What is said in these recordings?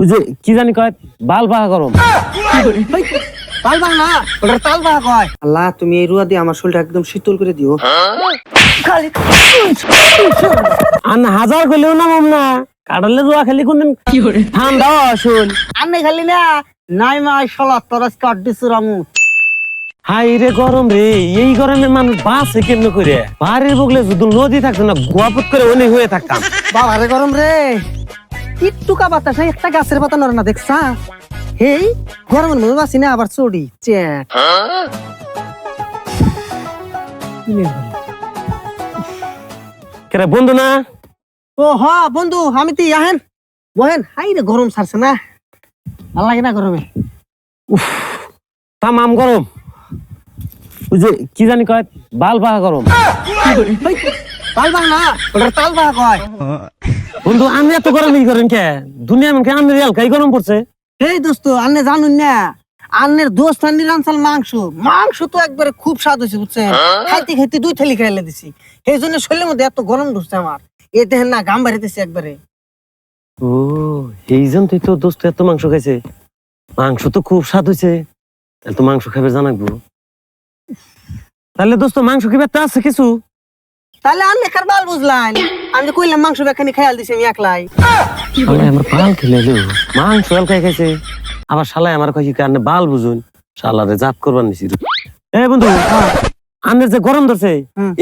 ওই যে কি জানি কয় বাল বাহা গরম। তাল বাং না, ওটা তাল বাং কয়। আল্লাহ, তুমি এই রুয়া দিয়ে আমার শরীরটা একদম শীতল করে দিও। আর না হাজার করলেও না মাম না কাটালে রোয়া খালি কোনদিন ঠান্ডা আসুন। আনে খালি না নাই মাই শালা তরস কাট দিছু রামু। হাই রে গরম রে, এই গরমে মানুষ বাঁচে কেমনে করে? বাড়ির বগলে যদি নদী থাকতো না গোয়াপত করে অনেক হয়ে থাকতাম। বাবা রে গরম রে, একটুকা বাতাস নাই, একটা গাছের পাতা নড়ে না দেখছা? এই গরমের মধ্যে বাসি না আবার চড়ি চ্যাট। কেরে বন্ধু না? ও হ্যাঁ বন্ধু, আমি তো ইয়াহেন বহেন। হাই রে গরম ছাড়ছে না, ভাল লাগে না গরমে। তামাম গরম। ওই যে কি জানি কয় বাল বাহা গরম। তাল বাং না, ওটা তাল বাং কয়। বন্ধু আমি এত গরম ই করেন কে? দুনিয়া মনে আমি এলাকায় গরম পড়ছে। এই দোস্ত, আন্নে জানুন না, আন্নের দোস্ত আন্নি রানসাল মাংস। মাংস তো একবারে খুব স্বাদ হয়েছে বুঝছেন। খাইতে খাইতে 2 থালি খাইলে দিছি, এই জন্য শরীরের মধ্যে এত গরম ঢুকছে আমার। এ দেখেন না গাম বাড়িতেছে একবারে। ও এই জন্যই তো দোস্ত এত মাংস খাইছে। মাংস তো খুব স্বাদ হয়েছে, তো মাংস খাবে জানাবো। তাহলে দোস্ত মাংস কি ব্যথা আছে কিছু? তাহলে আন্নে কার বাল বুঝলাম, আমি তো কইলাম মাংস বেখানি খাইয়াল দিছি আমি একলাই। আমার বাল খেলে মাংস এলকাই খাইছে, আবার শালায় আমার কই কি আন্নে বাল বুঝুন, শালারে জাত করবার নিছি। এ বন্ধু, আন্নের যে গরম ধরছে,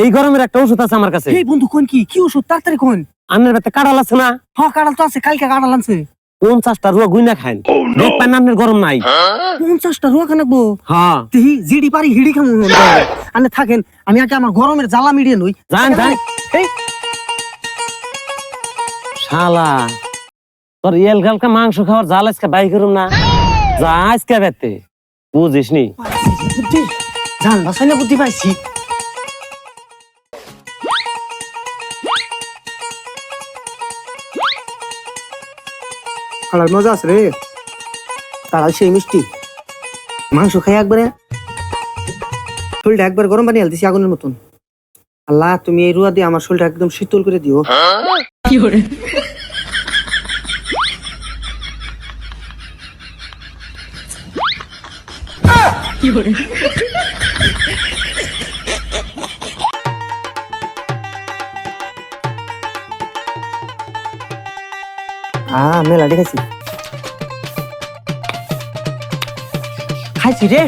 এই গরমের একটা ওষুধ আছে আমার কাছে। এই বন্ধু কোন কি ওষুধ তাড়াতাড়ি কোন। আন্নের ব্যথা কাঁড়াল আছে না? হ্যাঁ কাঁড়াল তো আছে, কালকে কাঁড়াল আনছে। 50টা রুয়া গুইনা খাইন, দেখবেন আন্নের গরম নাই। 50টা রুয়া খানাবো? হ্যাঁ দেহি জিডি পারি হিড়ি খামু। আন্নে থাকেন, আমি আগে আমার গরমের জ্বালা মিডিয়ে নই। জান জান। এই শালা তোর এল গালকা মাংস খাওয়ার জাল আজকে বাই করুম না, যা আজকে বেতে বুঝিস নি। বুদ্ধি জান বাসাই না, বুদ্ধি পাইছি। কালার মজা আছে রে, কালার সেই মিষ্টি। মাংস খাই একবারে শরীরটা একবার গরম পানি দিছি আগুনের মতন। আল্লাহ, তুমি এই রুয়া দিয়ে আমার শরীরটা একদম শীতল করে দিও। মেলা দেখেছি, খাইছি রে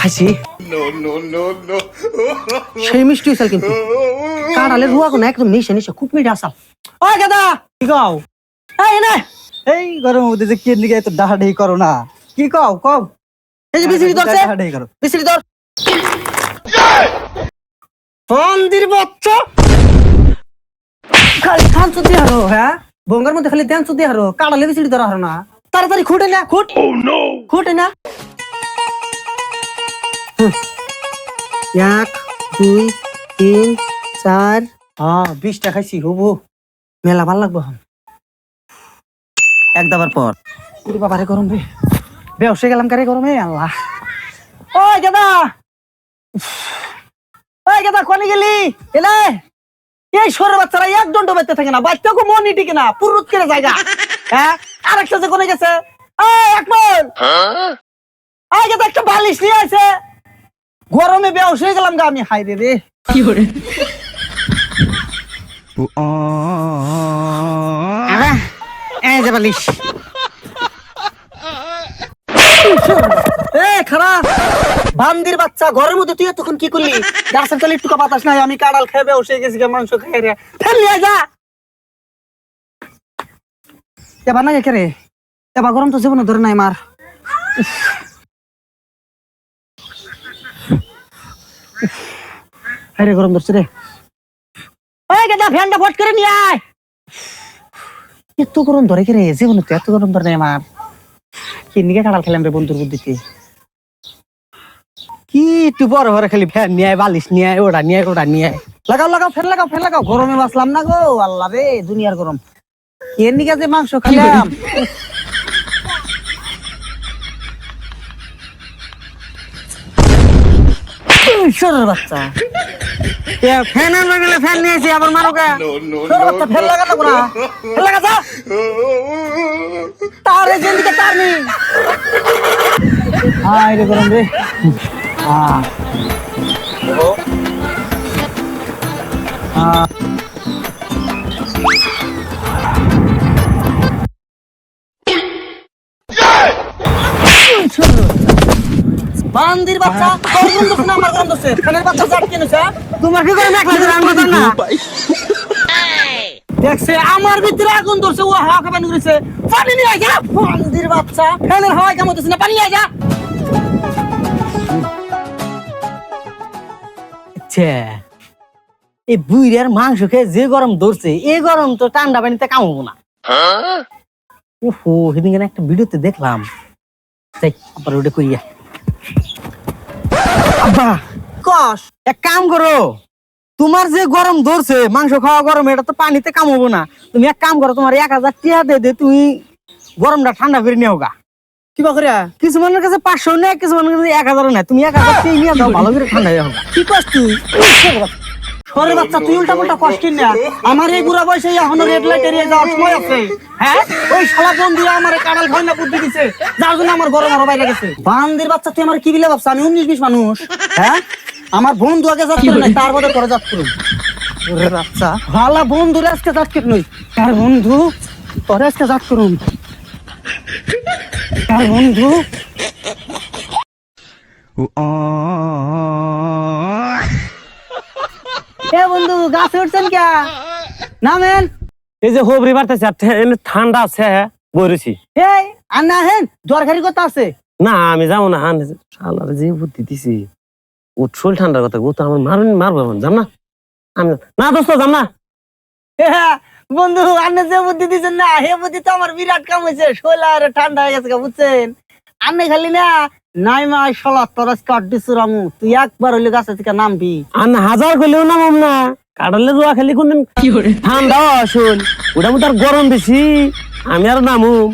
খাইছি। সেই মিষ্টি হয়েছে কিন্তু কাঁড়ালে রুয়া কোন একদম নিশে নিশে খুব মিঠা আসাল। ওই গাদা কি কও? এই না এই গরম মধ্যে যে কি নিকে এত ডাহাডাহি করো না, কি কও কও। এই যে বিসিরি ধরছে, ডাহাডাহি করো। বিসিরি ধর। মন্দির বাচ্চা খালি খান চুদি হারো। হ্যাঁ বঙ্গার মধ্যে খালি দেন চুদি হারো, কাঁড়ালে বিসিরি ধরা হারো না। তাড়াতাড়ি খুঁটে না, খুঁটে না। 1 2 3 4 20টা খাইছি হবো। মেলা ভাল লাগবো এক দাবার পর। বাবারে গরম রে, বেহসে গেলাম কারে গরমে। আল্লাহ, ওই গাদা, ওই গাদা কোনে গেলি? এলে এই সরে বাচ্চারা এক দণ্ড বেঁচতে থাকে না, বাচ্চাকে মনই টিকে না, পুরুত করে জায়গা। হ্যাঁ আরেকটা যে কোনে গেছে? একমল, ওই গাদা একটা বালিশ নিয়ে আছে। গরমে বেহস হয়ে গেলাম গা আমি। হাই রে রে কি করে এই যে বালিশ। খারাপ বান্দির বাচ্চা, ঘরের মধ্যে তুই তখন কি করলি? গাছের তলে একটু বাতাস নাই, আমি কাঁড়াল খেয়ে বসে গেছি, মাংস খেয়ে রে ফেললি যা। এবার না কে রে, এবার গরম তো জীবনে ধরে নাই মার। আরে গরম ধরছে রে। ওই গেদা ফ্যানটা ফট করে নিয়ে আয়। এত গরম ধরে কে রে? জীবনে তো এত গরম ধরে নাই আমার। কি নিকে কাঁড়াল খেলাম রে বন্ধুর বুদ্ধিতে। কি একটু বড় বড় খালি ফ্যান নিয়ে আয়, বালিশ নিয়ে আয়, ওটা নিয়ে আয়, ওটা নিয়ে আয়। লাগাও লাগাও ফ্যান লাগাও, ফ্যান লাগাও। গরমে বাঁচলাম না গো। আল্লাহ রে, দুনিয়ার গরম। এর নিকে যে মাংস খেলাম। ঈশ্বরের বাচ্চা ফ্যান আনবে গেলে ফ্যান নিয়ে এসে আবার মারো কে ঈশ্বরের বাচ্চা ফেল লাগাতে না ফেল লাগা যা তারে যেদিকে তার নেই আয় রে গরম রে বান্দির বাচ্চা তোর বন্ধু না আমার বন্ধু সে ফেনের বাচ্চা জাট কিনেছে তোমার কি করে মেঘলা করে আনবো না দেখছে আমার ভিতরে আগুন ধরছে ও হাওয়া খাবার নিয়েছে পানি নিয়ে আয় যা বান্দির বাচ্চা ফেনের হাওয়া কেমন হচ্ছে না পানি নিয়ে আয় যা এই বুইরার মাংস খেয়ে যে গরম ধরছে এই গরম তো ঠান্ডা পানিতে কামাবো না ওহো সেদিন একটা ভিডিওতে দেখলাম তাই আবার ওটা করিয়া আব্বা কস এক কাম করো তোমার যে গরম ধরছে মাংস খাওয়া গরম এটা তো পানিতে কামাবো না তুমি এক কাম করো তোমার 1000 টাকা দে তুমি গরমটা ঠান্ডা করে নিও গা কিবা করে কিছুমানের কাছে 500 নেয় কিছুমানের কাছে 1000 নেয় তুমি 1000 টাকা নিয়ে দাও ভালো করে ঠান্ডা হয়ে হোক কি কস তুই সরে বাচ্চা তুই উল্টা পাল্টা কষ্টিন না আমার এই বুড়া বয়সে এখনো রেড লাইট এরিয়া যাওয়ার সময় আছে হ্যাঁ ওই শালা বন্ধু আমার কাঁড়াল খাই না বুদ্ধি দিছে যার জন্য আমার গরম আরো বাইরে গেছে বান্দির বাচ্চা তুই আমার কি বিলে ভাবছ আমি 19-20 মানুষ হ্যাঁ আমার বন্ধু আগে যাত করে নাই তার বদলে করে যাত করুন ওরে বাচ্চা ভালা বন্ধু আজকে যাত করে নই তার বন্ধু তোর আজকে যাত করুন তার বন্ধু এ বন্ধু গাছে উঠছেন কে নামেন এই যে হোবরি বাড়তেছে আর ঠান্ডা আছে বইরেছি এই আর না হেন দরকারি কথা আছে না আমি যাবো না হান শালার যে বুদ্ধি দিছি ও শরীর ঠান্ডার কথা ও তো আমার মারবো এখন যাম না আমি না দোস্ত যাম না হ্যাঁ, বন্ধু আপনি যে বুদ্ধি দিচ্ছেন না হে বুদ্ধি তো আমার বিরাট কাম হয়েছে শোলা আর ঠান্ডা হয়ে গেছে বুঝছেন আপনি খালি না নাই মাই শোলা তোর কাটি সুরামু তুই একবার হইলে গাছে থেকে নামবি আর না হাজার করলেও নামাম না কাটালে জোয়া খালি কোনদিন ঠান্ডা আসুন ওটা মতো আর গরম বেশি আমি আর নামুম